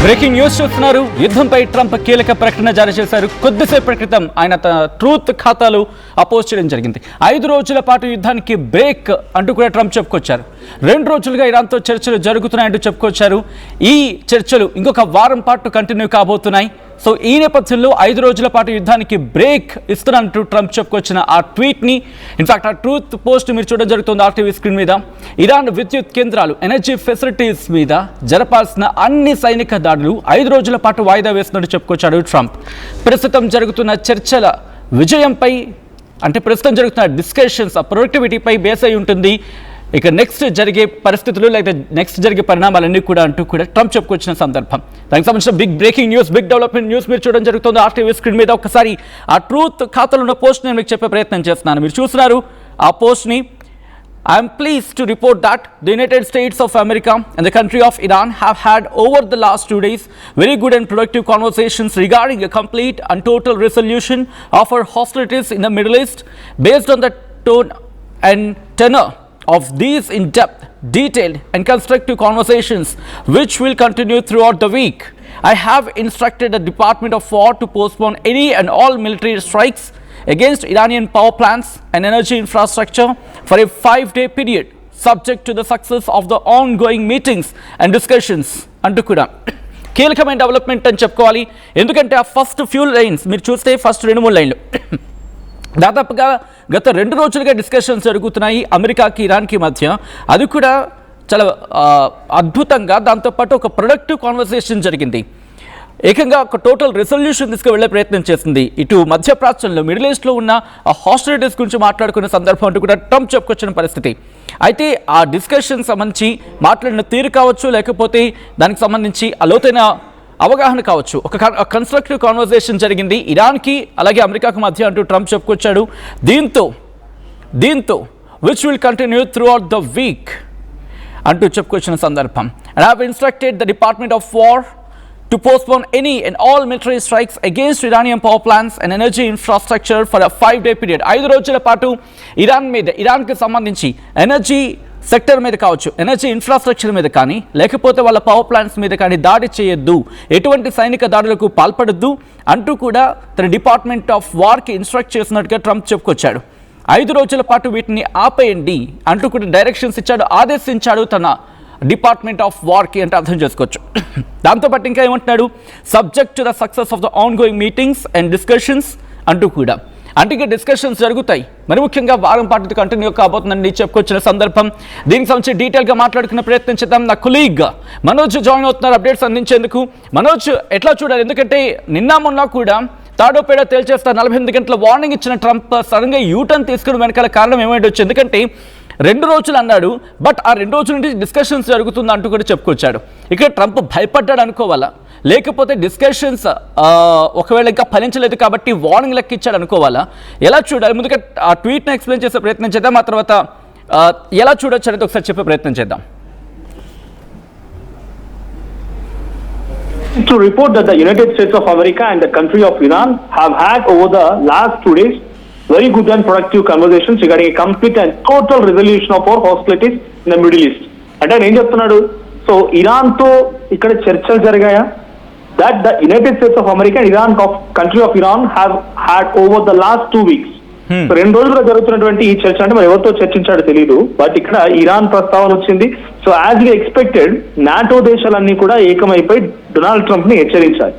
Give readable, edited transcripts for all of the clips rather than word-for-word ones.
Breaking news చూస్తున్నారు. యుద్ధంపై Trump కీలక ప్రకటన జారీ చేశారు. కొద్దిసేపటి క్రితం ఆయన తన ట్రూత్ ఖాతాలు పోస్ట్ చేయడం జరిగింది. 5 రోజుల పాటు యుద్ధానికి బ్రేక్ అంటూ కూడా ట్రంప్ చెప్పుకొచ్చారు. 2 రోజులుగా ఇరాన్తో చర్చలు జరుగుతున్నాయంటూ చెప్పుకొచ్చారు. ఈ చర్చలు ఇంకొక వారం పాటు కంటిన్యూ కాబోతున్నాయి. సో ఈ నేపథ్యంలో 5 రోజుల పాటు యుద్ధానికి బ్రేక్ ఇస్తున్నట్టు ట్రంప్ చెప్పుకొచ్చిన ఆ ట్వీట్ని, ఇన్ఫాక్ట్ ఆ ట్రూత్ పోస్ట్ మీరు చూడడం జరుగుతుంది RTV స్క్రీన్ మీద. ఇరాన్ విద్యుత్ కేంద్రాలు, ఎనర్జీ ఫెసిలిటీస్ మీద జరపాల్సిన అన్ని సైనిక దాడులు 5 రోజుల పాటు వాయిదా వేస్తున్నట్టు చెప్పుకొచ్చాడు ట్రంప్. ప్రస్తుతం జరుగుతున్న చర్చల విజయంపై, అంటే ప్రస్తుతం జరుగుతున్న డిస్కషన్స్ ఆ ప్రొడక్టివిటీపై బేస్ అయి ఉంటుంది. ఇక నెక్స్ట్ జరిగే పరిస్థితులు లేదా నెక్స్ట్ జరిగే పరిణామాలన్నీ కూడా అంటూ కూడా ట్రంప్ చెప్పుకొచ్చిన సందర్భం. దానికి సంబంధించిన big breaking news, big development news మీరు చూడడం జరుగుతుంది RTV స్క్రీన్ మీద. ఒకసారి ఆ ట్రూత్ ఖాతాలో ఉన్న పోస్ట్ నేను మీకు చెప్పే ప్రయత్నం చేస్తున్నాను. మీరు చూస్తున్నారు ఆ పోస్ట్ని. I am pleased to report that the United States of America and the country of Iran have had over the last 2 days very good and productive conversations regarding a complete and total resolution of our hostilities in the Middle East based on the tone and tenor of these in-depth, detailed and constructive conversations which will continue throughout the week. I have instructed the Department of War to postpone any and all military strikes against Iranian power plants and energy infrastructure for a 5-day period subject to the success of the ongoing meetings and discussions. అంటూ కూడా కీలకమైన development అని చెప్పుకోవాలి. ఎందుకంటే ఆ first few lines మీరు చూస్తే first 2-3 లైన్లు దాదాపుగా గత 2 రోజులుగా డిస్కషన్స్ జరుగుతున్నాయి అమెరికాకి ఇరాన్కి మధ్య. అది కూడా చాలా అద్భుతంగా, దాంతోపాటు ఒక ప్రొడక్టివ్ కాన్వర్సేషన్ జరిగింది. ఏకంగా ఒక టోటల్ రెజల్యూషన్ తీసుకువెళ్లే ప్రయత్నం చేసింది. ఇటు మధ్యప్రాచ్యంలో మిడిల్ ఈస్ట్లో ఉన్న ఆ హాస్టిలిటీస్ గురించి మాట్లాడుకునే సందర్భం అంటూ కూడా ట్రంప్ చెప్పుకొచ్చిన పరిస్థితి. అయితే ఆ డిస్కషన్ సంబంధించి మాట్లాడిన తీరు కావచ్చు, లేకపోతే దానికి సంబంధించి లోతైన అవగాహన కావచ్చు, ఒక కన్స్ట్రక్టివ్ కాన్వర్సేషన్ జరిగింది ఇరాన్కి అలాగే అమెరికాకు మధ్య అంటూ ట్రంప్ చెప్పుకొచ్చాడు. దీంతో which will continue through out the week అంటూ చెప్పుకొచ్చిన సందర్భం. And have instructed the department of war to postpone any and all military strikes against Iranian power plants and energy infrastructure for a 5-day period. 5 రోజుల పాటు ఇరాన్కి సంబంధించి energy sector మీద కావచ్చు, energy infrastructure మీద కానీ, లేకపోతే వాళ్ళ పవర్ ప్లాంట్స్ మీద కానీ దాడి చేయొద్దు, ఎటువంటి సైనిక దాడులకు పాల్పడొద్దు అంటూ కూడా తన డిపార్ట్మెంట్ ఆఫ్ వార్కి ఇన్స్ట్రక్ట్ చేసినట్టుగా ట్రంప్ చెప్పుకొచ్చాడు. 5 రోజుల పాటు వీటిని ఆపేయండి అంటూ కూడా డైరెక్షన్స్ ఇచ్చాడు, ఆదేశించాడు తన డిపార్ట్మెంట్ ఆఫ్ వార్కి అంటే అర్థం చేసుకోవచ్చు. దాంతోపాటు ఇంకా ఏమంటున్నాడు, subject to the success of the on going meetings and discussions అంటూ కూడా. అంటే ఇంకా డిస్కషన్స్ జరుగుతాయి, మరి ముఖ్యంగా వారం పాటు కంటిన్యూ కాబోతుందని చెప్పుకొచ్చిన సందర్భం. దీనికి సంబంధించి డీటెయిల్గా మాట్లాడుకునే ప్రయత్నం చేద్దాం. నా కొలీగ్ మనోజ్ జాయిన్ అవుతున్నారు అప్డేట్స్ అందించేందుకు. మనోజ్, ఎట్లా చూడాలి? ఎందుకంటే నిన్న మొన్న కూడా తాడోపేడ తేల్చేస్తారు 48 గంటల వార్నింగ్ ఇచ్చిన ట్రంప్ సడన్గా యూటర్న్ తీసుకుని వెనకాల కారణం ఏమైండొచ్చు? ఎందుకంటే 2 రోజులు అన్నాడు, బట్ ఆ 2 రోజుల నుంచి డిస్కషన్స్ జరుగుతుంది అంటూ కూడా చెప్పుకొచ్చాడు. ఇక్కడ ట్రంప్ భయపడ్డాడు అనుకోవాలా, లేకపోతే డిస్కషన్స్ ఒకవేళ ఇంకా ఫలించలేదు కాబట్టి వార్నింగ్ లెక్క ఇచ్చాడు అనుకోవాలా? ఎలా చూడాలి? ముందుగా ఆ ట్వీట్ని ఎక్స్ప్లెయిన్ చేసే ప్రయత్నం చేద్దాం, ఆ తర్వాత ఎలా చూడొచ్చు అనేది ఒకసారి చెప్పే ప్రయత్నం చేద్దాం. To report that the United States of America and the country of Iran have had over the last 2 days very good and productive conversations regarding a complete and total resolution of our hostilities in the Middle East. అంటే ఏం చెప్తున్నాడు? So Iran తో ఇక్కడ చర్చలు జరిగాయా? that the United States of America and Iran country of Iran have had over the last 2 weeks. So 2 రోజులుగా జరుగుతున్నటువంటి ఈ చర్చ అంటే మరి ఎవరితో చర్చించాడో తెలియదు, బట్ ఇక్కడ ఇరాన్ ప్రస్తావన వచ్చింది. So as we expected NATO దేశాలన్నీ కూడా ఏకమైపోయి డొనాల్డ్ ట్రంప్ ని హెచ్చరించాయి.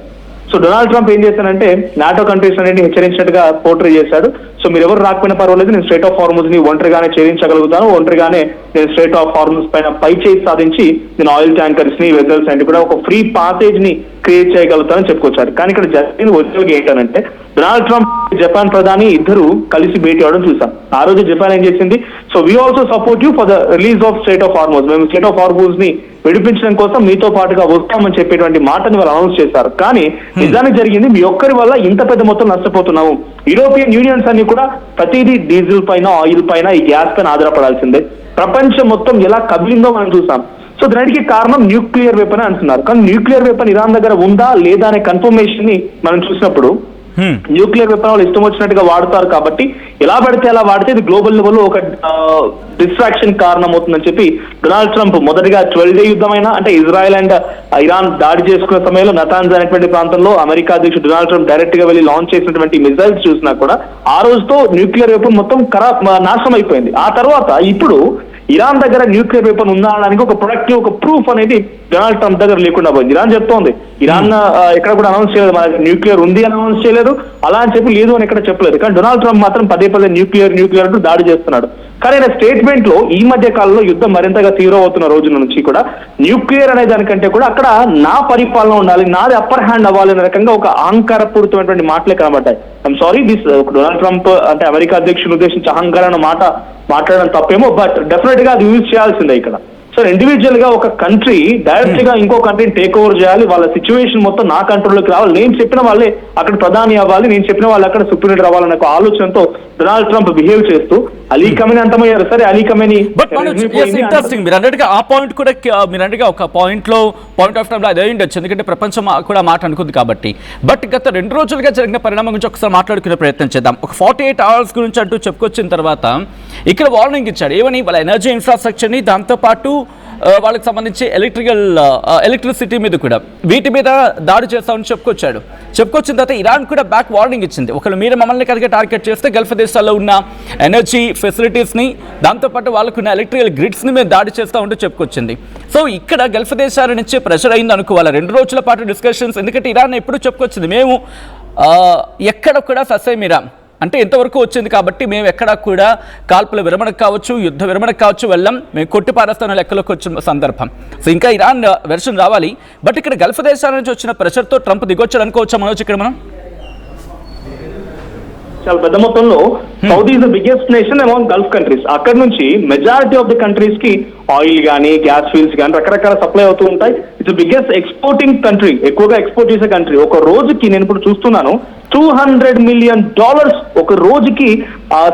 సో డొనాల్డ్ ట్రంప్ ఏం చేశానంటే నాటో కంట్రీస్ అన్నింటినీ హెచ్చరించినట్టుగా పోర్ట్రే చేశాడు. సో మీరు ఎవరు రాకపోయినా పర్వాలేదు, నేను స్ట్రైట్ ఆఫ్ హార్మూజ్ ని ఒంటరిగానే ఛేదించగలుగుతాను, ఒంటరిగానే నేను స్ట్రైట్ ఆఫ్ హార్మూజ్ పైన పై చేయి సాధించి నేను ఆయిల్ ట్యాంకర్స్ ని, వెజల్స్ అంటే కూడా ఒక ఫ్రీ పాసేజ్ ని క్రియేట్ చేయగలుగుతానని చెప్పుకొచ్చారు. కానీ ఇక్కడ జరిగింది ఒరిజినల్ గా ఏంటంటే డొనాల్డ్ ట్రంప్ జపాన్ ప్రధాని ఇద్దరు కలిసి భేటీ అవడం చూసాం. ఆ రోజు జపాన్ ఏం చేసింది, so we also support you for the release of straight of Hormuz, మేము స్ట్రైట్ ఆఫ్ హార్మూజ్ ని విడిపించడం కోసం మీతో పాటుగా వస్తామని చెప్పేటువంటి మాటని వాళ్ళు అనౌన్స్ చేశారు. కానీ నిజానికి జరిగింది, మీ ఒక్కరి వల్ల ఇంత పెద్ద మొత్తం నష్టపోతున్నాము. యూరోపియన్ యూనియన్స్ అన్ని కూడా ప్రతిదీ డీజిల్ పైన, ఆయిల్ పైన, ఈ గ్యాస్ పైన ఆధారపడాల్సిందే. ప్రపంచం మొత్తం ఎలా కదిలిందో మనం చూసాం. సో దానికి కారణం న్యూక్లియర్ వెపన్ అంటున్నారు. కానీ న్యూక్లియర్ వెపన్ ఇరాన్ దగ్గర ఉందా లేదా అనే కన్ఫర్మేషన్ ని మనం చూసినప్పుడు న్యూక్లియర్ వెపన్ వాళ్ళు ఇష్టం వచ్చినట్టుగా వాడుతారు కాబట్టి ఎలా పడితే అలా వాడితే ఇది గ్లోబల్ లెవెల్లో ఒక డిస్ట్రాక్షన్ కారణం అవుతుందని చెప్పి డొనాల్డ్ ట్రంప్ మొదటిగా 12 డే యుద్ధమైనా అంటే ఇజ్రాయెల్ అండ్ ఇరాన్ దాడి చేసుకున్న సమయంలో నతాన్స్ అనేటువంటి ప్రాంతంలో అమెరికా అధ్యక్షుడు డొనాల్డ్ ట్రంప్ డైరెక్ట్ గా వెళ్ళి లాంచ్ చేసినటువంటి మిసైల్స్ చూసినా కూడా ఆ రోజుతో న్యూక్లియర్ వెపన్ మొత్తం నాశనం అయిపోయింది. ఆ తర్వాత ఇప్పుడు ఇరాన్ దగ్గర న్యూక్లియర్ వెపన్ ఉందా అనడానికి ఒక ప్రొడక్టివ్ ఒక ప్రూఫ్ అనేది డొనాల్డ్ ట్రంప్ దగ్గర లేకుండా పోయింది. ఇరాన్ చెప్తోంది, ఇరాన్ ఎక్కడ కూడా అనౌన్స్ చేయలేదు మనకి న్యూక్లియర్ ఉంది అని అనౌన్స్ చేయలేదు, అలా అని చెప్పి లేదు అని ఎక్కడ చెప్పలేదు. కానీ డొనాల్డ్ ట్రంప్ మాత్రం పదే న్యూక్లియర్ అంటూ దాడి చేస్తున్నాడు. కానీ ఆయన స్టేట్మెంట్ లో ఈ మధ్య కాలంలో యుద్ధం మరింతగా తీవ్రమవుతున్న రోజుల నుంచి కూడా న్యూక్లియర్ అనే దానికంటే కూడా అక్కడ నా పరిపాలన ఉండాలి, నాది అప్పర్ హ్యాండ్ అవ్వాలి అనే రకంగా ఒక అహంకారపూరితమైనటువంటి మాటలే కనబడ్డాయి. I'm sorry this Donald Trump అంటే అమెరికా అధ్యక్షుని ఉద్దేశించి అహంకారం మాట్లాడడం తప్పేమో, బట్ డెఫినెట్ గా అది యూజ్ చేయాల్సిందే ఇక్కడ. సో ఇండివిజువల్ గా ఒక కంట్రీ డైరెక్ట్ గా ఇంకో కంట్రీని టేక్ ఓవర్ చేయాలి, వాళ్ళ సిచ్యువేషన్ మొత్తం నా కంట్రోల్లోకి రావాలి, నేను చెప్పిన వాళ్ళే అక్కడ ప్రధాని అవ్వాలి, నేను చెప్పిన వాళ్ళు అక్కడ సుప్రీం లీడర్ అవ్వాలనే ఒక ఆలోచనతో డొనాల్డ్ ట్రంప్ బిహేవ్ చేస్తూ అలీ ఖమేనీ అంతమయ్యారు. సరే అలీ ఖమేనీ ఇంట్రెస్టింగ్ మీరు అన్నట్టుగా ఆ పాయింట్ కూడా మీరు అన్నట్టుగా ఒక పాయింట్ ఆఫ్ టైంలో అదే ఉండొచ్చు, ఎందుకంటే ప్రపంచం కూడా మాట అనుకుంది కాబట్టి. బట్ గత 2 రోజులుగా జరిగిన పరిణామం గురించి ఒకసారి మాట్లాడుకునే ప్రయత్నం చేద్దాం. ఒక 48 అవర్స్ గురించి అంటూ చెప్పుకొచ్చిన తర్వాత ఇక్కడ వార్నింగ్ ఇచ్చాడు. ఏమని? వాళ్ళ ఎనర్జీ ఇన్ఫ్రాస్ట్రక్చర్ని, దాంతోపాటు వాళ్ళకి సంబంధించి ఎలక్ట్రిసిటీ మీద కూడా వీటి మీద దాడి చేస్తామని చెప్పుకొచ్చిన తర్వాత ఇరాన్ కూడా బ్యాక్ వార్నింగ్ ఇచ్చింది. ఒకళ్ళు మీరు మమ్మల్ని కనుక టార్గెట్ చేస్తే గల్ఫ్ దేశాల్లో ఉన్న ఎనర్జీ ఫెసిలిటీస్ని, దాంతోపాటు వాళ్ళకున్న ఎలక్ట్రికల్ గ్రిడ్స్ని మీద దాడి చేస్తూ ఉంటూ చెప్పుకొచ్చింది. సో ఇక్కడ గల్ఫ్ దేశాల నుంచి ప్రెషర్ అయింది అనుకోవాలి 2 రోజుల పాటు డిస్కషన్స్. ఎందుకంటే ఇరాన్ ఎప్పుడు చెప్పుకొచ్చింది మేము ఎక్కడ కూడా ససేమిరా అంటే ఎంతవరకు వచ్చింది కాబట్టి మేము ఎక్కడా కూడా కాల్పుల విరమణకు కావచ్చు, యుద్ధ విరమణకు కావచ్చు వెళ్ళాం, మేము కొట్టిపారేస్తాన లెక్కలోకి వచ్చిన సందర్భం. సో ఇంకా ఇరాన్ వెర్షన్ రావాలి. బట్ ఇక్కడ గల్ఫ్ దేశాల నుంచి వచ్చిన ప్రెషర్తో ట్రంప్ దిగొచ్చాడు అనుకోవచ్చా మనోజ్? ఇక్కడ మనం చాలా పెద్ద మొత్తంలో Saudi is the biggest nation among Gulf countries. అక్కడ నుంచి మెజారిటీ ఆఫ్ ది కంట్రీస్ కి ఆయిల్ కానీ గ్యాస్ ఫీల్డ్స్ కానీ రకరకాల సప్లై అవుతూ ఉంటాయి. ఇట్స్ బిగ్గెస్ట్ ఎక్స్పోర్టింగ్ కంట్రీ, ఎక్కువగా ఎక్స్పోర్ట్ చేసే కంట్రీ. ఒక రోజుకి నేను ఇప్పుడు చూస్తున్నాను $200 million ఒక రోజుకి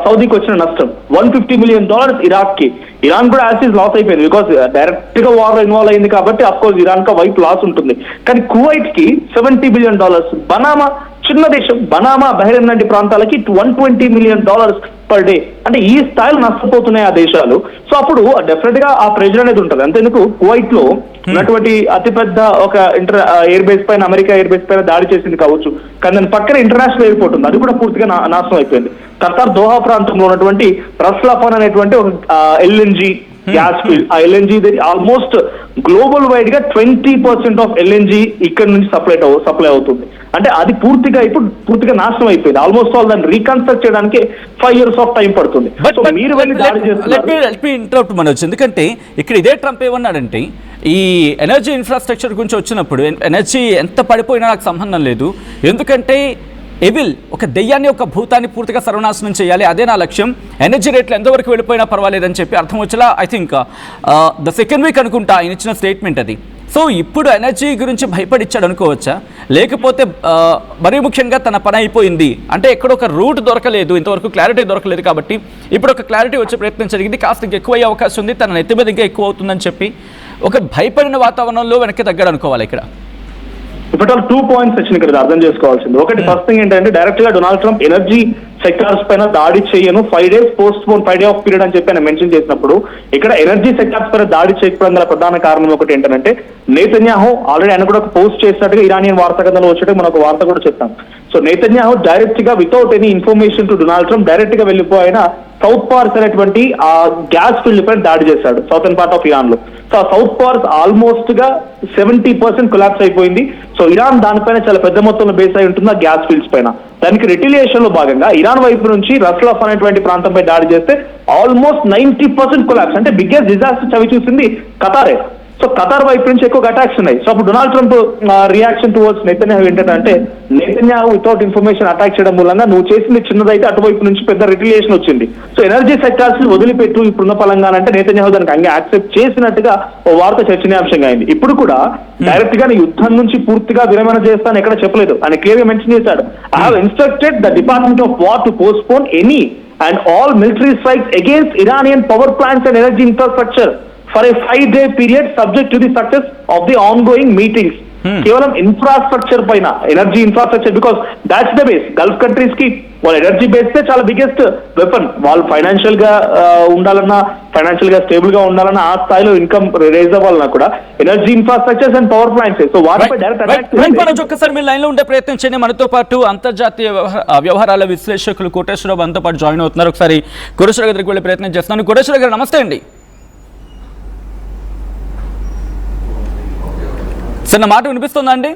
సౌదీకి వచ్చిన నష్టం, $150 million ఇరాక్ కి. ఇరాన్ కూడా యాసిడ్ లాస్ అయిపోయింది బికాస్ డైరెక్ట్ గా వార్ ఇన్వాల్వ్ అయింది కాబట్టి అఫ్ కోర్స్ ఇరాన్ కా వైపు లాస్ ఉంటుంది. కానీ కువైట్ కి $70 billion, బనామా చిన్న దేశం బనామా, బహ్రెయిన్ లాంటి ప్రాంతాలకి $120 million పర్ డే. అంటే ఈ స్థాయిలో నష్టపోతున్నాయి ఆ దేశాలు. సో అప్పుడు డెఫినెట్ గా ఆ ప్రెజర్ అనేది ఉంటుంది. అంతేందుకు కువైట్ లో ఉన్నటువంటి అతిపెద్ద ఒక ఎయిర్ బేస్ పైన, అమెరికా ఎయిర్ బేస్ పైన దాడి చేసింది కావచ్చు, కానీ దాని పక్కన ఇంటర్నేషనల్ ఎయిర్పోర్ట్ ఉంది, అది కూడా పూర్తిగా నాశనం అయిపోయింది. ఖతార్ దోహా ప్రాంతంలో ఉన్నటువంటి రస్ లఫాన్ అనేటువంటి ఒక ఎల్ఎన్జీ గ్యాస్ ఫీల్డ్, ఆ ఎల్ఎన్జీ ఆల్మోస్ట్ గ్లోబల్ వైడ్ గా 20% ఆఫ్ ఎల్ఎన్జీ ఇక్కడ నుంచి సప్లై అవుతుంది. అంటే అది పూర్తిగా నాశనం అయిపోయింది. ఆల్మోస్ట్ ఆల్ దాన్ని రీకన్స్ట్రక్ట్ చేయడానికి 5 years ఆఫ్ టైం పడుతుంది. మీరు వెళ్ళి దాడి చేస్తున్నారు మనోజ్, ఎందుకంటే ఇక్కడ ఇదే ట్రంప్ ఏమన్నాడంటే ఈ ఎనర్జీ ఇన్ఫ్రాస్ట్రక్చర్ గురించి వచ్చినప్పుడు ఎనర్జీ ఎంత పడిపోయినా నాకు సంబంధం లేదు, ఎందుకంటే ఎవిల్ ఒక దెయ్యాన్ని, ఒక భూతాన్ని పూర్తిగా సర్వనాశనం చేయాలి, అదే నా లక్ష్యం, ఎనర్జీ రేట్లు ఎంతవరకు వెళ్ళిపోయినా పర్వాలేదని చెప్పి అర్థం వచ్చేలా I think the second week అనుకుంటా ఆయన ఇచ్చిన స్టేట్మెంట్ అది. సో ఇప్పుడు ఎనర్జీ గురించి భయపడిచ్చాడు అనుకోవచ్చా, లేకపోతే మరీ ముఖ్యంగా తన పని అయిపోయింది అంటే ఎక్కడ ఒక రూట్ దొరకలేదు, ఇంతవరకు క్లారిటీ దొరకలేదు కాబట్టి ఇప్పుడు ఒక క్లారిటీ వచ్చే ప్రయత్నం జరిగింది, కాస్త ఎక్కువ అయ్యే అవకాశం ఉంది, తన నెత్తి మీద ఇంకా ఎక్కువ అవుతుందని చెప్పి ఒక భయపడిన వాతావరణంలో వెనక్కి తగ్గాడు అనుకోవాలి ఇక్కడ? ఇప్పుడు 2 points వచ్చిన ఇక్కడ అర్థం చేసుకోవాల్సింది. ఒకటి, ఫస్ట్ థింగ్ ఏంటంటే డైరెక్ట్ గా డొనాల్డ్ ట్రంప్ ఎనర్జీ సెక్టార్స్ పైన దాడి చేయను, 5 days post phone, 5 day of period అని చెప్పి ఆయన మెన్షన్ చేసినప్పుడు ఇక్కడ ఎనర్జీ సెక్టార్స్ పైన దాడి చేయకపోవడం గల ప్రధాన కారణం ఒకటి ఏంటంటే నెతన్యాహు ఆల్రెడీ ఆయన కూడా పోస్ట్ చేసినట్టుగా ఇరానియన్ వార్తా కథలో వచ్చేట్టు మనం ఒక వార్త కూడా చెప్తాం. సో నెతన్యాహు డైరెక్ట్ గా without any information to Donald Trump direct గా వెళ్ళిపోయిన సౌత్ పార్స్ అనేటువంటి ఆ గ్యాస్ ఫీల్డ్ పైన దాడి చేశాడు సౌతర్న్ పార్ట్ ఆఫ్ ఇరాన్ లో. సో ఆ సౌత్ పార్స్ ఆల్మోస్ట్ గా 70% కొలాప్స్ అయిపోయింది. సో ఇరాన్ దానిపైన చాలా పెద్ద మొత్తంలో బేస్ అయి ఉంటుంది ఆ గ్యాస్ ఫీల్డ్స్ పైన. దానికి రిటిలియేషన్ లో భాగంగా ఇరాన్ వైపు నుంచి రస్లఫ్ అనేటువంటి ప్రాంతంపై దాడి చేస్తే ఆల్మోస్ట్ 90% కొలాప్స్. అంటే బిగ్గెస్ట్ డిజాస్టర్ చవి చూసింది ఖతారే. సో ఖతార్ వైపు నుంచి ఎక్కువ అటాక్స్ ఉన్నాయి. సో అప్పుడు Donald Trump reaction towards Netanyahu ఏంటంటే నెతన్యాహు వితౌట్ ఇన్ఫర్మేషన్ అటాక్ చేయడం మూలంగా నువ్వు చేసింది చిన్నదైతే అటువైపు నుంచి పెద్ద రిటిలియేషన్ వచ్చింది. సో ఎనర్జీ సెక్టార్స్ వదిలిపెట్టు ఇప్పుడున్న పలంగా అంటే నెతన్యాహు దానికి అంగే యాక్సెప్ట్ చేసినట్టుగా ఓ వార్త చర్చనీయాంశంగా అయింది. ఇప్పుడు కూడా డైరెక్ట్ గా యుద్ధం నుంచి పూర్తిగా విరమణ చేస్తాను ఎక్కడ చెప్పలేదు, ఆయన క్లియర్ గా మెన్షన్ చేశాడు. I have instructed the department of war to postpone any and all military strikes against Iranian power plants and energy infrastructure for a 5-day period subject to the success of the ongoing meetings. కేవలం infrastructure పైన, energy infrastructure, because that's the base. Gulf countries కి వాళ్ళ energy base చాలా biggest weapon. వాళ్ళు financial గా ఉండాలన్నా, financial గా stable గా ఉండాలన్నా, ఆ స్థాయిలో ఇన్కమ్ రేజ్ అవ్వాలన్నా కూడా energy infrastructures and power plants. So వాటిపై డైరెక్ట్ అటాక్. ఒక్కసారి మీరు లైన్ లో ఉండే ప్రయత్నం చేయండి. మనతో పాటు అంతర్జాతీయ వ్యవహారాల విశ్లేషకులు కోటేశ్వరరావు మనతో పాటు జాయిన్ అవుతున్నారు. ఒకసారి కోటేశ్వర గారికి వెళ్ళే ప్రయత్నం చేస్తున్నాను. కోటేశ్వర గారు నమస్తే అండి. సార్, నా మాట వినిపిస్తుందా అండి?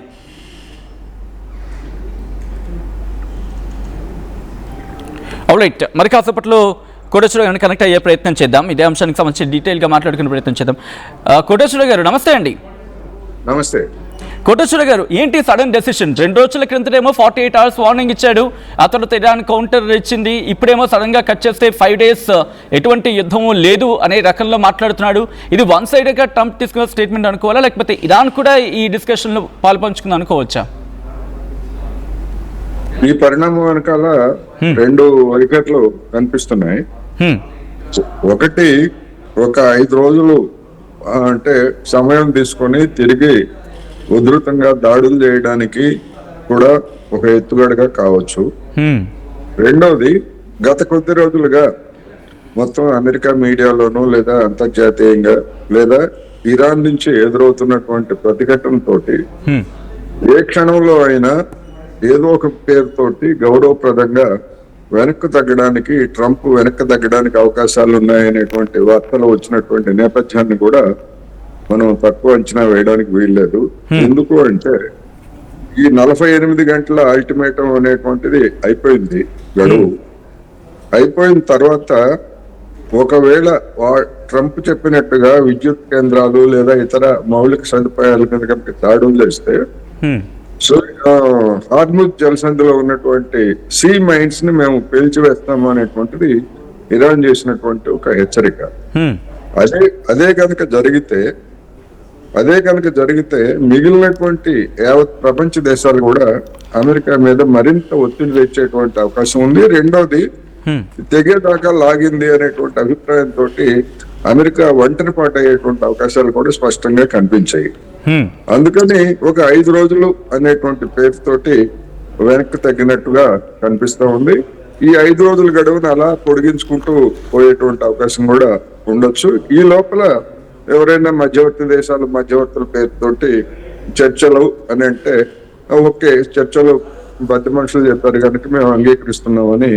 రైట్, మరి కాసేపట్లో కోటేశ్వర గారిని కనెక్ట్ అయ్యే ప్రయత్నం చేద్దాం. ఇదే అంశానికి సంబంధించి డీటెయిల్గా మాట్లాడుకునే ప్రయత్నం చేద్దాం. కోటేశ్వర గారు నమస్తే అండి. నమస్తే కోటేశ్వర గారు, ఏంటి సడన్ డెసిషన్? 2 రోజుల క్రిందటేమో 48 hours వార్నింగ్ ఇచ్చాడు, ఆ తర్వాత ఇరాన్ కౌంటర్ ఇచ్చింది. ఇప్పుడేమో సడన్గా కట్ చేస్తే 5 days ఎటువంటి యుద్ధము లేదు అనే రకంలో మాట్లాడుతున్నాడు. ఇది వన్ సైడ్గా ట్రంప్ తీసుకున్న స్టేట్మెంట్ అనుకోవాలా, లేకపోతే ఇరాన్ కూడా ఈ డిస్కషన్లో పాల్పంచుకుంది అనుకోవచ్చా? ఈ పరిణామం వెనకాల 2 వైఖరులు కనిపిస్తున్నాయి. ఒకటి, ఒక 5 రోజులు అంటే సమయం తీసుకొని తిరిగి ఉధృతంగా దాడులు చేయడానికి కూడా ఒక ఎత్తుగడగా కావచ్చు. రెండవది, గత కొద్ది రోజులుగా మొత్తం అమెరికా మీడియాలోనూ లేదా అంతర్జాతీయంగా లేదా ఇరాన్ నుంచి ఎదురవుతున్నటువంటి ప్రతిఘటనతోటి ఏ క్షణంలో అయినా ఏదో ఒక పేరుతోటి గౌరవప్రదంగా వెనక్కు తగ్గడానికి, ట్రంప్ వెనక్కి తగ్గడానికి అవకాశాలు ఉన్నాయనేటువంటి వార్తలు వచ్చినటువంటి నేపథ్యాన్ని కూడా మనం తక్కువ అంచనా వేయడానికి వీల్లేదు. ఎందుకు అంటే ఈ 48 గంటల అల్టిమేటం అనేటువంటిది అయిపోయింది, గడువు అయిపోయిన తర్వాత ఒకవేళ ట్రంప్ చెప్పినట్టుగా విద్యుత్ కేంద్రాలు లేదా ఇతర మౌలిక సదుపాయాల మీద కనుక దాడులు చేస్తే సో హార్ముజ్ జలసంధిలో ఉన్నటువంటి సీ మైన్స్ ని మేము పేల్చివేస్తాము అనేటువంటిది ఇరాన్ చేసినటువంటి ఒక హెచ్చరిక. అదే కనుక జరిగితే మిగిలినటువంటి యావత్ ప్రపంచ దేశాలు కూడా అమెరికా మీద మరింత ఒత్తిడి తెచ్చేటువంటి అవకాశం ఉంది. రెండోది, తెగేదాకా లాగింది అనేటువంటి అభిప్రాయంతో అమెరికా ఒంటరి పాటు అయ్యేటువంటి అవకాశాలు కూడా స్పష్టంగా కనిపించాయి. అందుకని ఒక 5 రోజులు అనేటువంటి పేరుతోటి వెనక్కి తగ్గినట్టుగా కనిపిస్తా ఉంది. ఈ 5 రోజుల గడువును అలా పొడిగించుకుంటూ పోయేటువంటి అవకాశం కూడా ఉండొచ్చు. ఈ లోపల ఎవరైనా మధ్యవర్తుల పేరుతోటి చర్చలు అని అంటే ఓకే, చర్చలు పెద్ద మనుషులు చెప్పారు కనుక మేము అంగీకరిస్తున్నామని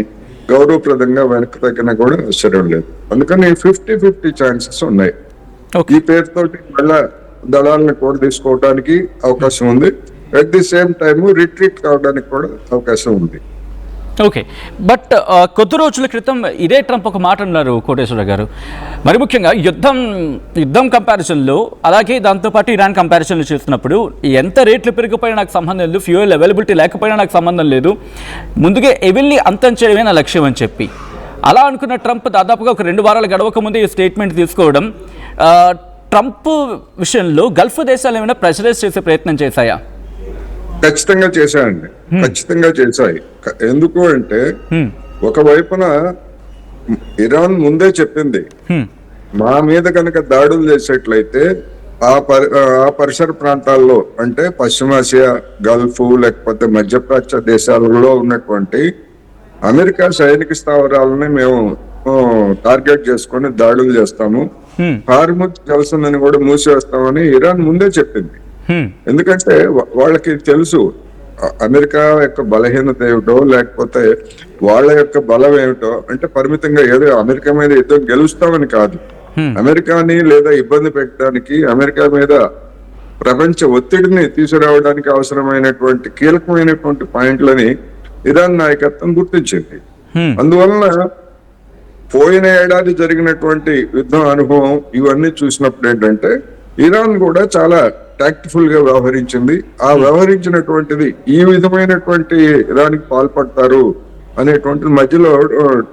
గౌరవప్రదంగా వెనక్కి తగ్గినా కూడా ఆశ్చర్యం లేదు. అందుకని 50-50 ఛాన్సెస్ ఉన్నాయి. ఈ పేరుతోటి మళ్ళా దళాలను కూడా తీసుకోవడానికి అవకాశం ఉంది. At the same time retreat కావడానికి కూడా అవకాశం ఉంది. ఓకే, బట్ కొద్ది రోజుల క్రితం ఇదే ట్రంప్ ఒక మాట అన్నారు కోటేశ్వర గారు. మరి ముఖ్యంగా యుద్ధం కంపారిజన్లో, అలాగే దాంతోపాటు ఇరాన్ కంపారిజన్లు చేస్తున్నప్పుడు ఎంత రేట్లు పెరిగిపోయినా నాకు సంబంధం లేదు, ఫ్యూయల్ అవైలబిలిటీ లేకపోయినా నాకు సంబంధం లేదు, ముందుగా ఎవరిని అంతం చేయడమే నా లక్ష్యం అని చెప్పి అలా అనుకున్న ట్రంప్ దాదాపుగా ఒక 2 వారాలు గడవక ముందే ఈ స్టేట్మెంట్ తీసుకోవడం, ట్రంప్ విషయంలో గల్ఫ్ దేశాలు ఏమైనా ప్రెషరైజ్ చేసే ప్రయత్నం చేశాయా? ఖచ్చితంగా చేశాయి. ఎందుకు అంటే ఒకవైపున ఇరాన్ ముందే చెప్పింది, మా మీద కనుక దాడులు చేసేట్లయితే ఆ పరిసర ప్రాంతాల్లో అంటే పశ్చిమాసియా, గల్ఫ్ లేకపోతే మధ్యప్రాచ్య దేశాలలో ఉన్నటువంటి అమెరికా సైనిక స్థావరాలని మేము టార్గెట్ చేసుకొని దాడులు చేస్తాము, హార్ముజ్ జలసంధిని కూడా మూసివేస్తామని ఇరాన్ ముందే చెప్పింది. ఎందుకంటే వాళ్ళకి తెలుసు అమెరికా యొక్క బలహీనత ఏమిటో, లేకపోతే వాళ్ళ యొక్క బలం ఏమిటో. అంటే పరిమితంగా ఏదో అమెరికా మీద యుద్ధం గెలుస్తామని కాదు, అమెరికాని లేదా ఇబ్బంది పెట్టడానికి, అమెరికా మీద ప్రపంచ ఒత్తిడిని తీసుకురావడానికి అవసరమైనటువంటి కీలకమైనటువంటి పాయింట్లని ఇరాన్ నాయకత్వం గుర్తించింది. అందువలన పోయిన ఏడాది జరిగినటువంటి యుద్ధం అనుభవం ఇవన్నీ చూసినప్పుడు ఏంటంటే ఇరాన్ కూడా చాలా టాక్టిఫుల్ గా వ్యవహరించింది. ఆ వ్యవహరించినటువంటిది ఈ విధమైనటువంటి ఇరాన్కి పాల్పడతారు అనేటువంటి మధ్యలో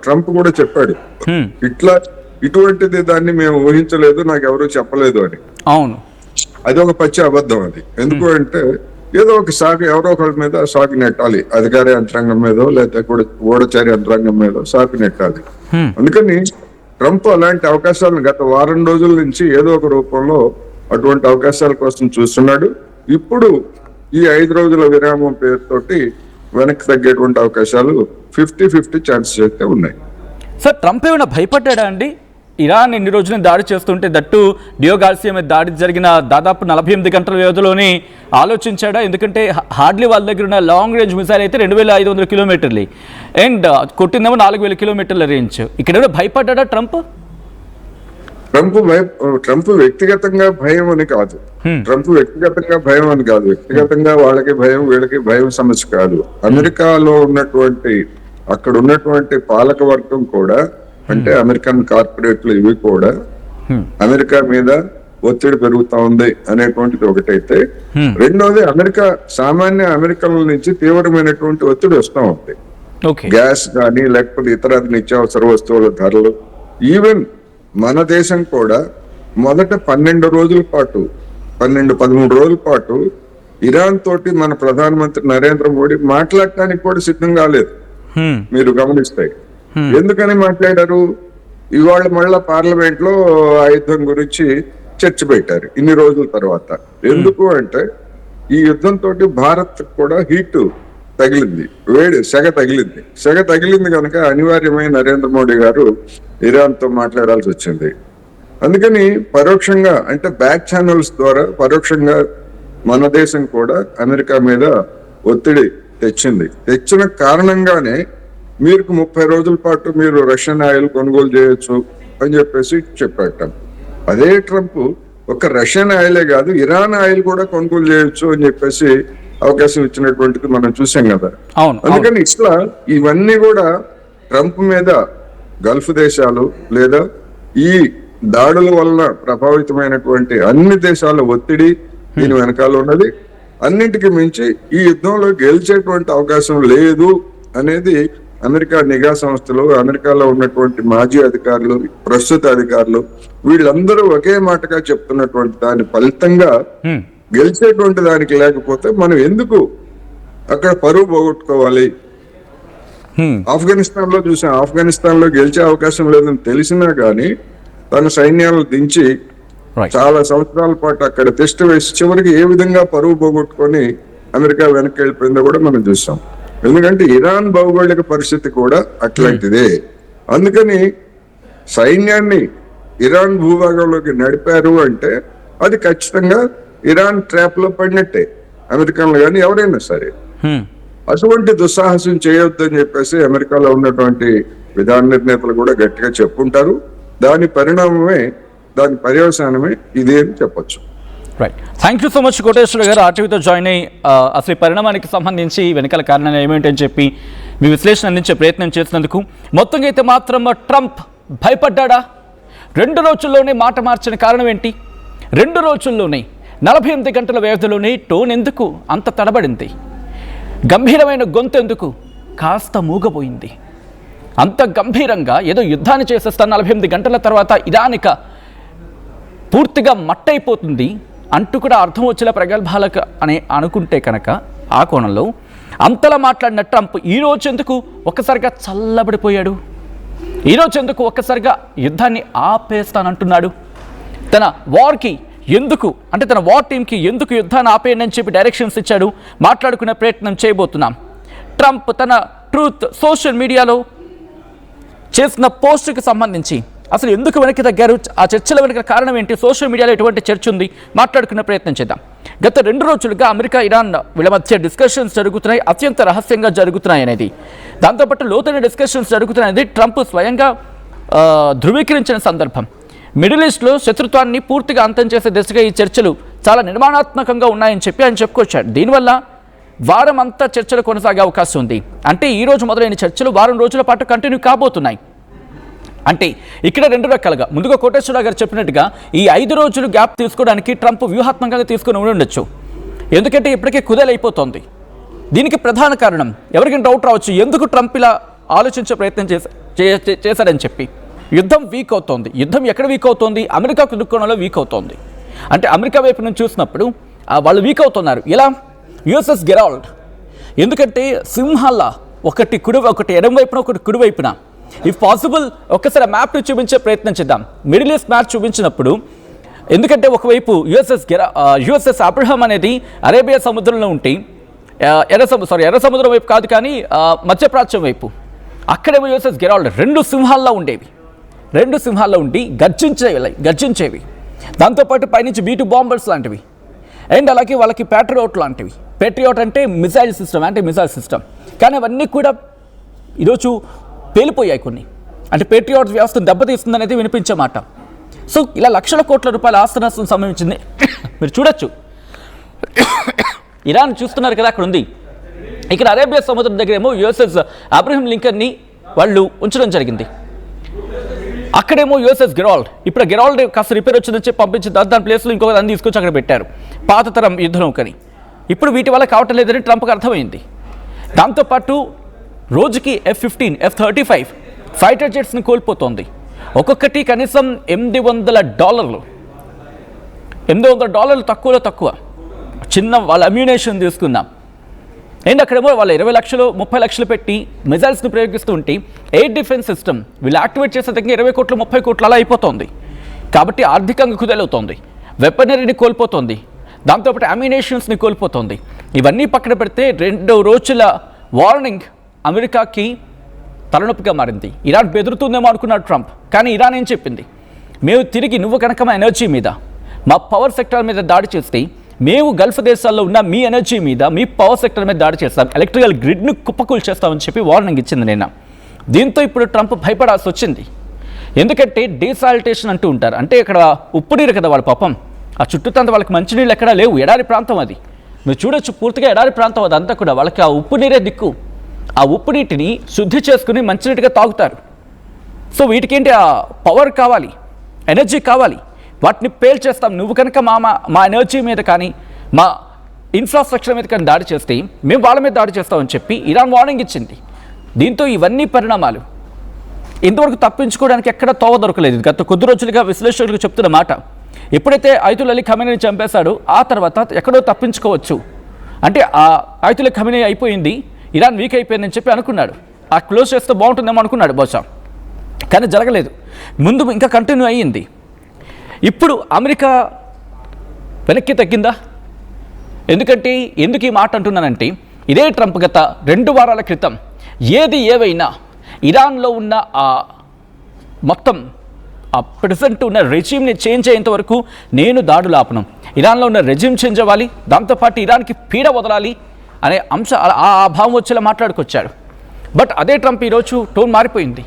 ట్రంప్ కూడా చెప్పాడు, ఇటువంటిది దాన్ని మేము ఊహించలేదు, నాకు ఎవరు చెప్పలేదు అని. అవును, అది ఒక పచ్చి అబద్ధం. అది ఎందుకు అంటే ఏదో ఒక సాగు ఎవరో ఒకరి మీద సాగు నెట్టాలి, అధికార యంత్రాంగం మీదో లేదా గూఢచారి యంత్రాంగం మీదో సాగు నెట్టాలి. అందుకని ట్రంప్ అలాంటి అవకాశాలను గత వారం రోజుల నుంచి ఏదో ఒక రూపంలో అటువంటి అవకాశాల కోసం చూస్తున్నాడు. ఇప్పుడు ఈ 5 రోజుల విరామం పేరుతోటి వెనక్కి తగ్గేటువంటి అవకాశాలు 50-50 ఛాన్సెస్ అయితే ఉన్నాయి. సార్, ట్రంప్ ఏమైనా భయపడ్డా అండి? ఇరాన్ ఎన్ని రోజులు దాడి చేస్తుంటే దట్టు డియో గార్సియా మీద దాడి జరిగిన దాదాపు 48 గంటల వ్యవధిలోనే ఆలోచించాడా? ఎందుకంటే హార్డ్లీ వాళ్ళ దగ్గర ఉన్న లాంగ్ రేంజ్ మిసైల్ అయితే 2500 కిలోమీటర్లు అండ్ కొట్టిందేమో 4000 కిలోమీటర్ల రేంజ్. ఇక్కడ భయపడ్డా ట్రంప్? ట్రంప్ వ్యక్తిగతంగా భయం అని కాదు. వ్యక్తిగతంగా వాళ్ళకి భయం, వీళ్ళకి భయం సమస్య కాదు. అమెరికాలో ఉన్నటువంటి అక్కడ ఉన్నటువంటి పాలక వర్గం కూడా, అంటే అమెరికన్ కార్పొరేట్లు ఇవి కూడా అమెరికా మీద ఒత్తిడి పెరుగుతా ఉంది అనేటువంటిది ఒకటైతే, రెండోది సామాన్య అమెరికన్ల నుంచి తీవ్రమైనటువంటి ఒత్తిడి వస్తూ ఉంది. గ్యాస్ కానీ లేకపోతే ఇతర నిత్యావసర వస్తువుల ధరలు, ఈవెన్ మన దేశం కూడా మొదట 13 రోజుల పాటు ఇరాన్ తోటి మన ప్రధానమంత్రి నరేంద్ర మోడీ మాట్లాడటానికి కూడా సిద్ధం కాలేదు. మీరు గమనిస్తే ఎందుకని మాట్లాడారు? ఇవాళ మళ్ళా పార్లమెంట్ లో ఆ యుద్ధం గురించి చర్చ పెట్టారు ఇన్ని రోజుల తర్వాత. ఎందుకు అంటే ఈ యుద్ధంతో భారత్ కూడా హీట్ తగిలింది, సెగ తగిలింది కనుక అనివార్యమైన నరేంద్ర మోడీ గారు ఇరాన్ తో మాట్లాడాల్సి వచ్చింది. అందుకని పరోక్షంగా, అంటే బ్యాక్ ఛానల్స్ ద్వారా పరోక్షంగా మన దేశం కూడా అమెరికా మీద ఒత్తిడి తెచ్చిన కారణంగానే మీరు 30 రోజుల పాటు మీరు రష్యన్ ఆయిల్ కొనుగోలు చేయొచ్చు అని చెప్పేసి చెప్పాట. అదే ట్రంప్ ఒక రష్యన్ ఆయిలే కాదు, ఇరాన్ ఆయిల్ కూడా కొనుగోలు చేయొచ్చు అని చెప్పేసి అవకాశం ఇచ్చినటువంటిది మనం చూసాం కదా. అందుకని ఇట్లా ఇవన్నీ కూడా ట్రంప్ మీద గల్ఫ్ దేశాలు లేదా ఈ దాడుల వలన ప్రభావితమైనటువంటి అన్ని దేశాల ఒత్తిడి దీని వెనకాల ఉన్నది. అన్నింటికి మించి ఈ యుద్ధంలో గెలిచేటువంటి అవకాశం లేదు అనేది అమెరికా నిఘా సంస్థలు, అమెరికాలో ఉన్నటువంటి మాజీ అధికారులు, ప్రస్తుత అధికారులు వీళ్ళందరూ ఒకే మాటగా చెప్తున్నటువంటి దాని ఫలితంగా గెలిచేటువంటి దానికి లేకపోతే మనం ఎందుకు అక్కడ పరువు పోగొట్టుకోవాలి? ఆఫ్ఘనిస్తాన్ లో గెలిచే అవకాశం లేదని తెలిసినా గానీ తన సైన్యాలను దించి చాలా సంవత్సరాల పాటు అక్కడ టెస్ట్ వేసి చివరికి ఏ విధంగా పరువు పోగొట్టుకొని అమెరికా వెనక్కి వెళ్ళిపోయిందో కూడా మనం చూసాం. ఎందుకంటే ఇరాన్ భౌగోళిక పరిస్థితి కూడా అట్లాంటిదే. అందుకని సైన్యాన్ని ఇరాన్ భూభాగంలోకి నడిపారు అంటే అది ఖచ్చితంగా ఇరాన్ ట్రాప్ లో పడినట్టే, అమెరికన్లు కానీ ఎవరైనా సరే. అటువంటి దుస్సాహసం చేయొద్దని చెప్పేసి అమెరికాలో ఉన్నటువంటి విధాన నిర్ణేతలు కూడా గట్టిగా చెప్పుంటారు. దాని పర్యవసానమే ఇదే అని చెప్పొచ్చు. Right, thank you so much Koteswara గారు ఆర్టీవీతో జాయిన్ అయ్యి అసలు పరిణామానికి సంబంధించి వెనకాల కారణాలు ఏమేంటని చెప్పి మీ విశ్లేషణ అందించే ప్రయత్నం చేసినందుకు. మొత్తంగా అయితే మాత్రం ట్రంప్ భయపడ్డా? 2 రోజుల్లోనే మాట మార్చిన కారణం ఏంటి? 2 రోజుల్లోనే 48 గంటల వ్యవధిలోనే టోన్ ఎందుకు అంత తడబడింది? గంభీరమైన గొంతు ఎందుకు కాస్త మూగపోయింది? అంత గంభీరంగా ఏదో యుద్ధాన్ని చేసేస్తా 48 గంటల తర్వాత ఇరానిక పూర్తిగా మట్టయిపోతుంది అంటూ కూడా అర్థం వచ్చేలా ప్రగల్భాలకు అని అనుకుంటే కనుక ఆ కోణంలో అంతలా మాట్లాడిన ట్రంప్ ఈరోజు ఎందుకు ఒక్కసారిగా చల్లబడిపోయాడు? ఈరోజు ఎందుకు ఒక్కసారిగా యుద్ధాన్ని ఆపేస్తానంటున్నాడు? తన వార్కి ఎందుకు, అంటే తన వార్ టీంకి ఎందుకు యుద్ధాన్ని ఆపేయండి అని చెప్పి డైరెక్షన్స్ ఇచ్చాడు? మాట్లాడుకునే ప్రయత్నం చేయబోతున్నాం. ట్రంప్ తన ట్రూత్ సోషల్ మీడియాలో చేసిన పోస్టుకి సంబంధించి అసలు ఎందుకు వెనక్కి తగ్గారు, ఆ చర్చల వెనక కారణం ఏంటి, సోషల్ మీడియాలో ఎటువంటి చర్చ ఉంది, మాట్లాడుకునే ప్రయత్నం చేద్దాం. గత 2 రోజులుగా అమెరికా ఇరాన్ వీళ్ళ మధ్య డిస్కషన్స్ జరుగుతున్నాయి, అత్యంత రహస్యంగా జరుగుతున్నాయి అనేది. దాంతోపాటు లోతైన డిస్కషన్స్ జరుగుతున్నాయనేది ట్రంప్ స్వయంగా ధృవీకరించిన సందర్భం. మిడిల్ ఈస్ట్లో శత్రుత్వాన్ని పూర్తిగా అంతం చేసే దిశగా ఈ చర్చలు చాలా నిర్మాణాత్మకంగా ఉన్నాయని చెప్పి ఆయన చెప్పుకొచ్చాడు. దీనివల్ల వారం అంతా చర్చలు కొనసాగే అవకాశం ఉంది. అంటే ఈ రోజు మొదలైన చర్చలు వారం రోజుల పాటు కంటిన్యూ కాబోతున్నాయి. అంటే ఇక్కడ 2 రకాలుగా, ముందుగా కోటేశ్వరరావు గారు చెప్పినట్టుగా ఈ 5 రోజులు గ్యాప్ తీసుకోవడానికి ట్రంప్ వ్యూహాత్మకంగా తీసుకుని ఉండొచ్చు. ఎందుకంటే ఇప్పటికే కుదేలైపోతోంది. దీనికి ప్రధాన కారణం ఎవరికైనా డౌట్ రావచ్చు, ఎందుకు ట్రంప్ ఇలా ఆలోచించే ప్రయత్నం చేశాడని చెప్పి. యుద్ధం వీక్ అవుతోంది. యుద్ధం ఎక్కడ వీక్ అవుతోంది? అమెరికాకు దృక్కోణంలో వీక్ అవుతోంది. అంటే అమెరికా వైపు నుంచి చూసినప్పుడు వాళ్ళు వీక్ అవుతున్నారు. ఎలా? USS Gerald. ఎందుకంటే సింహాల్లా ఒకటి ఎడం వైపున ఒకటి కుడివైపున. ఇఫ్ పాసిబుల్ ఒక్కసారి మ్యాప్ని చూపించే ప్రయత్నం చేద్దాం. మిడిల్ ఈస్ట్ మ్యాప్ చూపించినప్పుడు ఎందుకంటే ఒకవైపు యుఎస్ఎస్ అబ్రహం అనేది అరేబియా సముద్రంలో ఉంటే ఎర్ర సముద్రం వైపు కాదు కానీ మధ్యప్రాచ్యం వైపు అక్కడేమో యుఎస్ఎస్ గెరాల్డ్ రెండు సింహాల్లో ఉండి గర్జించేవి. దాంతోపాటు పైనుంచి B2 బాంబర్స్ లాంటివి అండ్ అలాగే వాళ్ళకి పేట్రియాట్ అంటే మిసైల్ సిస్టమ్. కానీ అవన్నీ కూడా ఈరోజు పేలిపోయాయి కొన్ని. అంటే పేట్రియాట్ వ్యవస్థను దెబ్బతీస్తుంది అనేది వినిపించే మాట. సో ఇలా లక్షల కోట్ల రూపాయల ఆస్తి నష్టం సంభవించింది. మీరు చూడొచ్చు, ఇరాన్ చూస్తున్నారు కదా, అక్కడ ఉంది. ఇక్కడ అరేబియా సముద్రం దగ్గర ఏమో యుఎస్ఎస్ అబ్రహం లింకన్ని వాళ్ళు ఉంచడం జరిగింది. అక్కడేమో యుఎస్ఎస్ గెరాల్డ్. ఇప్పుడు గెరాల్డ్ కాస్త రిపేర్ వచ్చిందని చెప్పి పంపించిన దాని ప్లేస్లో ఇంకొక దాన్ని తీసుకొచ్చి అక్కడ పెట్టారు, పాత తరం యుద్ధ నౌకని. ఇప్పుడు వీటి వల్ల కావటం లేదని ట్రంప్కి అర్థమైంది. దాంతోపాటు రోజుకి F-15, F-35 ఫైటర్ జెట్స్ని కోల్పోతోంది. ఒక్కొక్కటి కనీసం $800 తక్కువ చిన్న వాళ్ళ అమ్యునేషన్ తీసుకుందాం. అండ్ అక్కడేమో వాళ్ళు 20 లక్షలు 30 లక్షలు పెట్టి మిజైల్స్ని ప్రయోగిస్తూ ఉంటే ఎయిర్ డిఫెన్స్ సిస్టమ్ వీళ్ళు యాక్టివేట్ చేసే దగ్గర 20 కోట్లు 30 కోట్లు అలా అయిపోతుంది. కాబట్టి ఆర్థికంగా కుదేలవుతోంది, వెపనరీని కోల్పోతుంది, దాంతోపాటు అమ్యునేషన్స్ని కోల్పోతుంది. ఇవన్నీ పక్కన పెడితే 2 రోజుల వార్నింగ్ అమెరికాకి తలనొప్పిగా మారింది. ఇరాన్ బెదురుతుందేమో అనుకున్నాడు ట్రంప్. కానీ ఇరాన్ ఏం చెప్పింది, మేము తిరిగి నువ్వు కనుక మా ఎనర్జీ మీద, మా పవర్ సెక్టర్ మీద దాడి చేస్తే మేము గల్ఫ్ దేశాల్లో ఉన్న మీ ఎనర్జీ మీద, మీ పవర్ సెక్టర్ మీద దాడి చేస్తాం, ఎలక్ట్రికల్ గ్రిడ్ను కుప్పకూలు చేస్తామని చెప్పి వార్నింగ్ ఇచ్చింది నిన్న. దీంతో ఇప్పుడు ట్రంప్ భయపడాల్సి వచ్చింది. ఎందుకంటే డీసాలిటేషన్ అంటూ ఉంటారు. అంటే ఇక్కడ ఉప్పు నీరు కదా వాళ్ళ పాపం, ఆ చుట్టూతంత వాళ్ళకి మంచినీళ్ళు ఎక్కడా లేవు, ఎడారి ప్రాంతం అది. మీరు చూడొచ్చు, పూర్తిగా ఎడారి ప్రాంతం అదంతా కూడా. వాళ్ళకి ఆ ఉప్పు నీరే దిక్కు. ఆ ఉప్పు నీటిని శుద్ధి చేసుకుని మంచినీటిగా తాగుతారు. సో వీటికేంటి, ఆ పవర్ కావాలి, ఎనర్జీ కావాలి, వాటిని పేల్చేస్తాం. నువ్వు కనుక మా ఎనర్జీ మీద కానీ మా ఇన్ఫ్రాస్ట్రక్చర్ మీద కానీ దాడి చేస్తే మేము వాళ్ళ మీద దాడి చేస్తామని చెప్పి ఇరాన్ వార్నింగ్ ఇచ్చింది. దీంతో ఇవన్నీ పరిణామాలు ఇంతవరకు తప్పించుకోవడానికి ఎక్కడ తోవ దొరకలేదు. గత కొద్ది రోజులుగా విశ్లేషకులకు చెప్తున్న మాట, ఎప్పుడైతే అయతుల్ అలీ ఖమేనీని చంపేశాడో ఆ తర్వాత ఎక్కడో తప్పించుకోవచ్చు. అంటే ఆ అయతుల్ అలీ ఖమేనీ అయిపోయింది, ఇరాన్ వీక్ అయిపోయిందని చెప్పి అనుకున్నాడు. ఆ క్లోజ్ చేస్తే బాగుంటుందేమో అనుకున్నాడు బహుశా, కానీ జరగలేదు. ముందు ఇంకా కంటిన్యూ అయ్యింది. ఇప్పుడు అమెరికా వెనక్కి తగ్గిందా? ఎందుకు ఈ మాట అంటున్నానంటే, ఇదే ట్రంప్ గత 2 వారాల క్రితం ఏది ఏవైనా ఇరాన్లో ఉన్న ఆ మొత్తం ఆ ప్రెసెంట్ ఉన్న రెజ్యూమ్ని చేంజ్ అయ్యేంత వరకు నేను దాడులు ఆపను, ఇరాన్లో ఉన్న రెజ్యూమ్ చేంజ్ అవ్వాలి, దాంతోపాటు ఇరాన్కి పీడ వదలాలి అనే అంశం ఆ భావం వచ్చేలా మాట్లాడుకొచ్చాడు. బట్ అదే ట్రంప్ ఈరోజు టోన్ మారిపోయింది.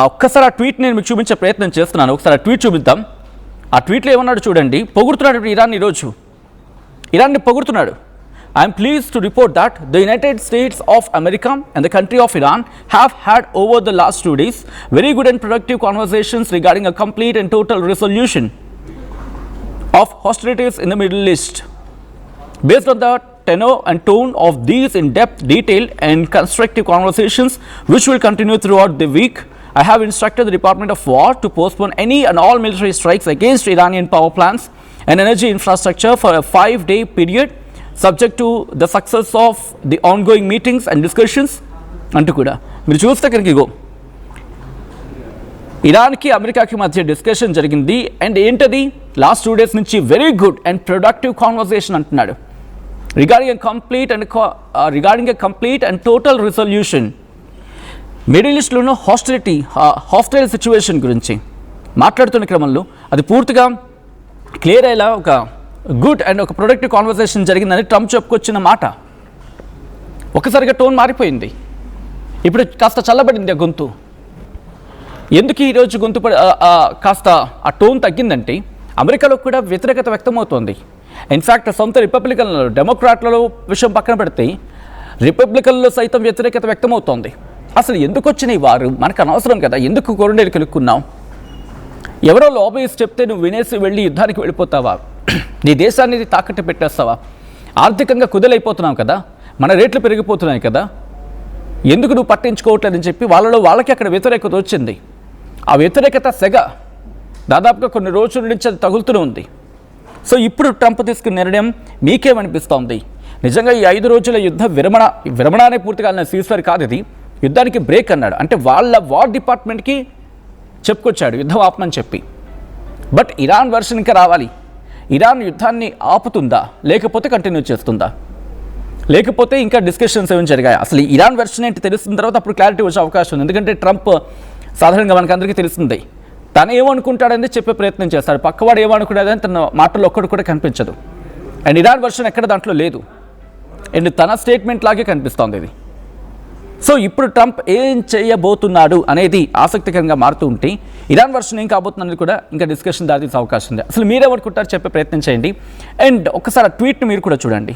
ఒక్కసారి ఆ ట్వీట్ నేను మీకు చూపించే ప్రయత్నం చేస్తున్నాను. ఒకసారి ఆ ట్వీట్ చూపిద్దాం. ఆ ట్వీట్లో ఏమన్నాడు చూడండి. పొగుడుతున్నాడు ఇరాన్, ఈరోజు ఇరాన్ని పొగుడుతున్నాడు. I'm pleased to report that the United States of America and the country of Iran have had over the last 2 days very good and productive conversations regarding a complete and total resolution of hostilities in the Middle East. Based on the tenor and tone of these in-depth, detailed and constructive conversations which will continue throughout the week, I have instructed the Department of War to postpone any and all military strikes against Iranian power plants and energy infrastructure for a 5-day period, subject to the success of the ongoing meetings and discussions. అంటూ కూడా మీరు చూస్తే కనుక ఇగో ఇరాన్కి అమెరికాకి మధ్య discussion జరిగింది. And ఏంటది, last 2 days నుంచి very good and productive conversation అంటున్నాడు. regarding a complete and total resolution. Middle ఈస్ట్లోనూ హాస్టైల్ సిచ్యువేషన్ గురించి మాట్లాడుతున్న క్రమంలో అది పూర్తిగా క్లియర్ అయ్యేలా ఒక గుడ్ అండ్ ఒక ప్రొడక్టివ్ కాన్వర్సేషన్ జరిగిందని ట్రంప్ చెప్పుకొచ్చిన మాట. ఒకసారిగా టోన్ మారిపోయింది. ఇప్పుడు కాస్త చల్లబడింది ఆ గొంతు. ఎందుకు ఈరోజు గొంతు కాస్త ఆ టోన్ తగ్గిందంటే, అమెరికాలో కూడా వ్యతిరేకత వ్యక్తమవుతోంది. ఇన్ఫ్యాక్ట్ సొంత రిపబ్లికన్లలో, డెమోక్రాట్లలో విషయం పక్కన పెడితే రిపబ్లికన్లో సైతం వ్యతిరేకత వ్యక్తమవుతోంది. అసలు ఎందుకు వచ్చినాయి వారు, మనకు అనవసరం కదా, ఎందుకు కొరండేలు కలుక్కున్నాం? ఎవరో లాబీయిస్ట్ చెప్తే నువ్వు వినేసి వెళ్ళి యుద్ధానికి వెళ్ళిపోతావా? నీ దేశాన్ని తాకట్టు పెట్టేస్తావా? ఆర్థికంగా కుదలైపోతున్నావు కదా, మన రేట్లు పెరిగిపోతున్నాయి కదా, ఎందుకు నువ్వు పట్టించుకోవట్లేదని చెప్పి వాళ్ళకి అక్కడ వ్యతిరేకత వచ్చింది. ఆ వ్యతిరేకత సెగ దాదాపుగా కొన్ని రోజుల నుంచి అది తగులుతూనే ఉంది. సో ఇప్పుడు ట్రంప్ తీసుకున్న నిర్ణయం మీకేమనిపిస్తోంది? నిజంగా ఈ 5 రోజుల యుద్ధ విరమణనే పూర్తిగా సీజ్ఫైర్ కాదు, ఇది యుద్ధానికి బ్రేక్ అన్నాడు. అంటే వాళ్ళ వార్ డిపార్ట్మెంట్కి చెప్పుకొచ్చాడు యుద్ధం ఆపమని చెప్పి. బట్ ఇరాన్ వర్షన్ ఇంకా రావాలి. ఇరాన్ యుద్ధాన్ని ఆపుతుందా లేకపోతే కంటిన్యూ చేస్తుందా, లేకపోతే ఇంకా డిస్కషన్స్ ఏమైనా జరిగాయి? అసలు ఇరాన్ వెర్షన్ ఏంటి తెలుస్తున్న తర్వాత అప్పుడు క్లారిటీ వచ్చే అవకాశం ఉంది. ఎందుకంటే ట్రంప్ సాధారణంగా మనకు అందరికీ తెలిసిందే, తను ఏమనుకుంటాడని చెప్పే ప్రయత్నం చేస్తాడు, పక్కవాడు ఏమనుకునేదని తన మాటల్లో ఒక్కడు కూడా కనిపించదు. అండ్ ఇరాన్ వెర్షన్ ఎక్కడ దాంట్లో లేదు, అండ్ తన స్టేట్మెంట్ లాగే కనిపిస్తోంది ఇది. సో ఇప్పుడు ట్రంప్ ఏం చేయబోతున్నాడు అనేది ఆసక్తికరంగా మారుతూ ఉంటే ఇరాన్ వర్షన్ ఏం కాబోతున్నది కూడా ఇంకా డిస్కషన్ దాల్చే అవకాశం ఉంది. అసలు మీరేమనుకుంటారు చెప్పే ప్రయత్నం చేయండి. అండ్ ఒకసారి ఆ ట్వీట్ని మీరు కూడా చూడండి.